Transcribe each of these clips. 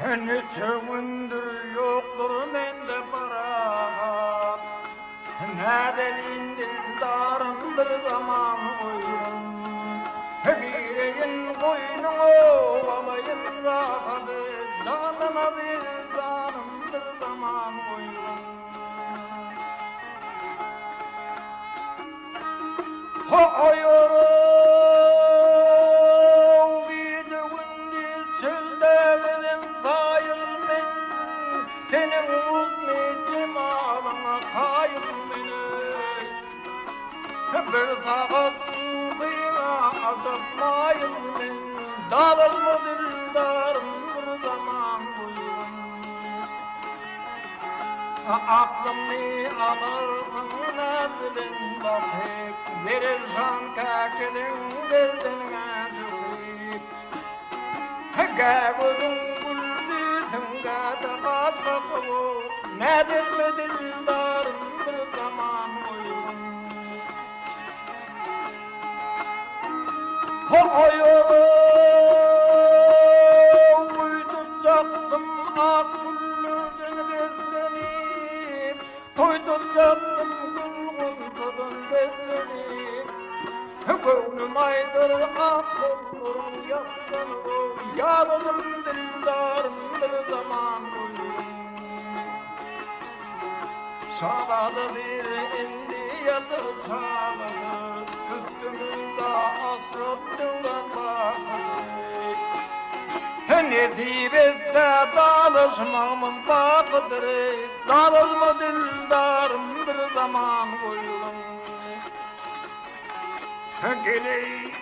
Neçe gündür yoktur mende para, nereden dildarım bir zaman uygun. Bireyin koynunu alayım rahatı, canına bir canım bir zaman uygun. Hayırı bir gündür çölderim kayır men, senin uzun cemalına kayır beni. Bir saat kıyma azapmayın men, darılma dildarım bir zaman uygun. Aklımı alırsın nazilin bakıp, verir can kakilin derdine düşüp. Gavurun güldüsün gada kasıkı, nedir mi dildarım bir zaman uygun. Hayırı uyducaktım ak güllüden bezlenip, toyducaktım gülgünçüden bezlenip. Gönlüm aydır aklım yaklanır, yarılım dildarım bir zaman uygun. Çağladı bir indi yatır çağladı, üstümüzde asrıp düğen bakıdır. Nesip etse dalışmamın bakıdır, darılma dildarım bir zaman uygun. Geley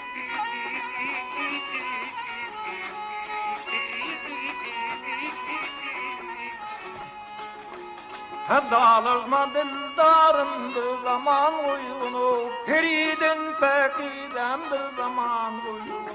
dalışma dildarım bir zaman uygunu, periden pekiden bir zaman uygunu.